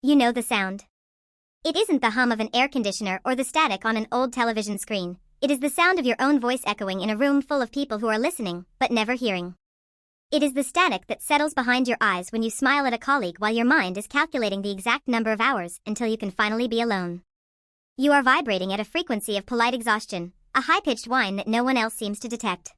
You know the sound. It isn't the hum of an air conditioner or the static on an old television screen. It is the sound of your own voice echoing in a room full of people who are listening, but never hearing. It is the static that settles behind your eyes when you smile at a colleague while your mind is calculating the exact number of hours until you can finally be alone. You are vibrating at a frequency of polite exhaustion, a high-pitched whine that no one else seems to detect.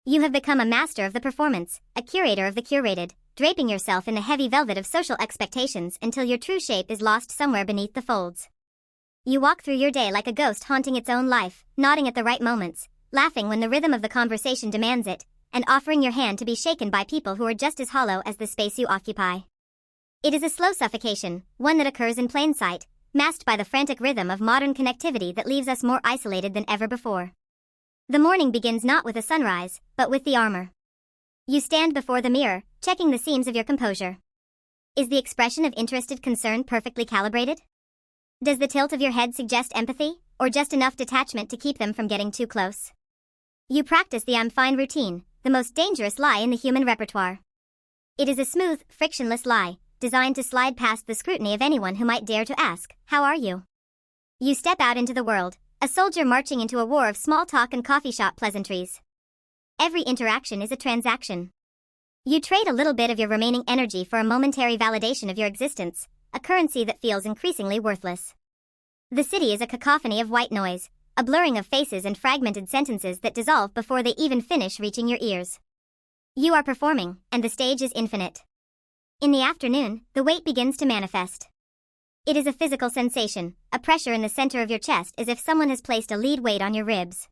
You have become a master of the performance, a curator of the curated, draping yourself in the heavy velvet of social expectations until your true shape is lost somewhere beneath the folds. You walk through your day like a ghost haunting its own life, nodding at the right moments, laughing when the rhythm of the conversation demands it, and offering your hand to be shaken by people who are just as hollow as the space you occupy. It is a slow suffocation, one that occurs in plain sight, masked by the frantic rhythm of modern connectivity that leaves us more isolated than ever before. The morning begins not with a sunrise, but with the armor. You stand before the mirror, checking the seams of your composure. Is the expression of interested concern perfectly calibrated? Does the tilt of your head suggest empathy, or just enough detachment to keep them from getting too close? You practice the I'm fine routine, the most dangerous lie in the human repertoire. It is a smooth, frictionless lie, designed to slide past the scrutiny of anyone who might dare to ask, "How are you?" You step out into the world, a soldier marching into a war of small talk and coffee shop pleasantries. Every interaction is a transaction. You trade a little bit of your remaining energy for a momentary validation of your existence, a currency that feels increasingly worthless. The city is a cacophony of white noise, a blurring of faces and fragmented sentences that dissolve before they even finish reaching your ears. You are performing, and the stage is infinite. In the afternoon, the weight begins to manifest. It is a physical sensation, a pressure in the center of your chest as if someone has placed a lead weight on your ribs.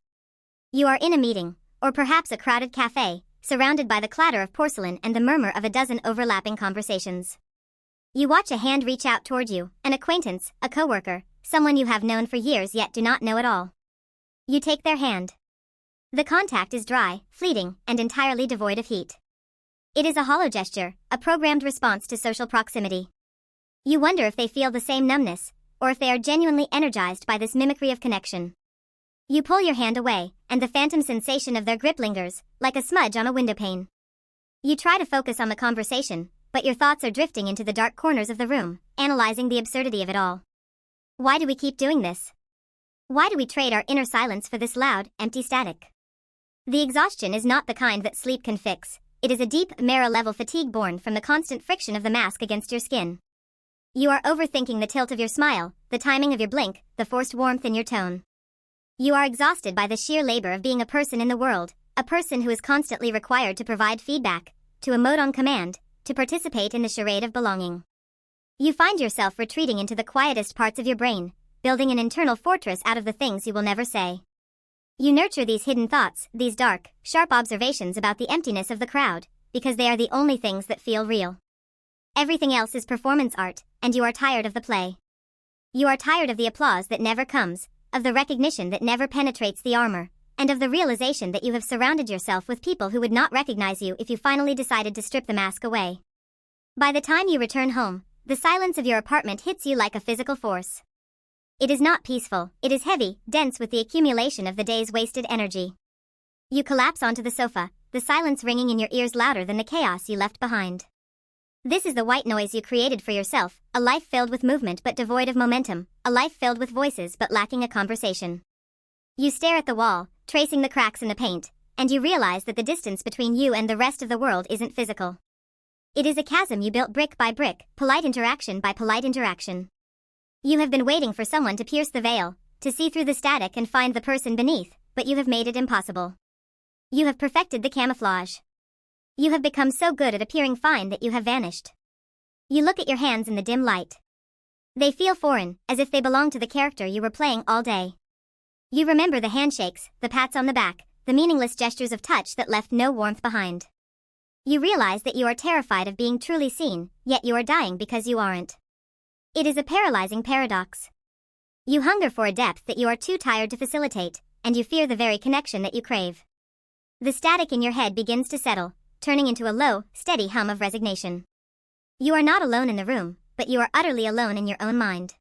You are in a meeting, or perhaps a crowded cafe, surrounded by the clatter of porcelain and the murmur of a dozen overlapping conversations. You watch a hand reach out toward you, an acquaintance, a coworker, someone you have known for years yet do not know at all. You take their hand. The contact is dry, fleeting, and entirely devoid of heat. It is a hollow gesture, a programmed response to social proximity. You wonder if they feel the same numbness, or if they are genuinely energized by this mimicry of connection. You pull your hand away, and the phantom sensation of their grip lingers, like a smudge on a windowpane. You try to focus on the conversation, but your thoughts are drifting into the dark corners of the room, analyzing the absurdity of it all. Why do we keep doing this? Why do we trade our inner silence for this loud, empty static? The exhaustion is not the kind that sleep can fix. It is a deep, marrow-level fatigue born from the constant friction of the mask against your skin. You are overthinking the tilt of your smile, the timing of your blink, the forced warmth in your tone. You are exhausted by the sheer labor of being a person in the world, a person who is constantly required to provide feedback, to emote on command, to participate in the charade of belonging. You find yourself retreating into the quietest parts of your brain, building an internal fortress out of the things you will never say. You nurture these hidden thoughts, these dark, sharp observations about the emptiness of the crowd, because they are the only things that feel real. Everything else is performance art, and you are tired of the play. You are tired of the applause that never comes, of the recognition that never penetrates the armor, and of the realization that you have surrounded yourself with people who would not recognize you if you finally decided to strip the mask away. By the time you return home, the silence of your apartment hits you like a physical force. It is not peaceful, it is heavy, dense with the accumulation of the day's wasted energy. You collapse onto the sofa, the silence ringing in your ears louder than the chaos you left behind. This is the white noise you created for yourself, a life filled with movement but devoid of momentum, a life filled with voices but lacking a conversation. You stare at the wall, tracing the cracks in the paint, and you realize that the distance between you and the rest of the world isn't physical. It is a chasm you built brick by brick, polite interaction by polite interaction. You have been waiting for someone to pierce the veil, to see through the static and find the person beneath, but you have made it impossible. You have perfected the camouflage. You have become so good at appearing fine that you have vanished. You look at your hands in the dim light. They feel foreign, as if they belong to the character you were playing all day. You remember the handshakes, the pats on the back, the meaningless gestures of touch that left no warmth behind. You realize that you are terrified of being truly seen, yet you are dying because you aren't. It is a paralyzing paradox. You hunger for a depth that you are too tired to facilitate, and you fear the very connection that you crave. The static in your head begins to settle, turning into a low, steady hum of resignation. You are not alone in the room, but you are utterly alone in your own mind.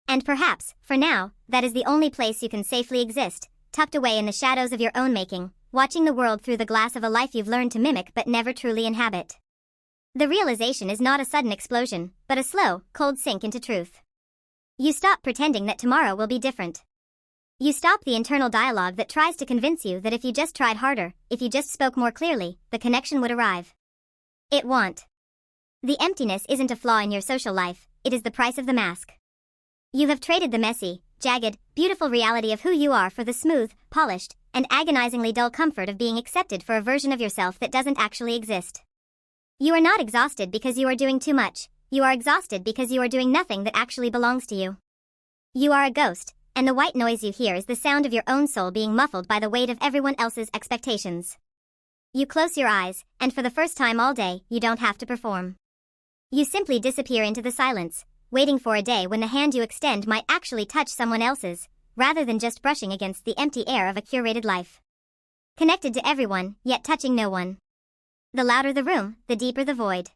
And perhaps, for now, that is the only place you can safely exist, tucked away in the shadows of your own making, watching the world through the glass of a life you've learned to mimic but never truly inhabit. The realization is not a sudden explosion, but a slow, cold sink into truth. You stop pretending that tomorrow will be different. You stop the internal dialogue that tries to convince you that if you just tried harder, if you just spoke more clearly, the connection would arrive. It won't. The emptiness isn't a flaw in your social life, it is the price of the mask. You have traded the messy, jagged, beautiful reality of who you are for the smooth, polished, and agonizingly dull comfort of being accepted for a version of yourself that doesn't actually exist. You are not exhausted because you are doing too much, you are exhausted because you are doing nothing that actually belongs to you. You are a ghost, and the white noise you hear is the sound of your own soul being muffled by the weight of everyone else's expectations. You close your eyes, and for the first time all day, you don't have to perform. You simply disappear into the silence, waiting for a day when the hand you extend might actually touch someone else's, rather than just brushing against the empty air of a curated life. Connected to everyone, yet touching no one. The louder the room, the deeper the void.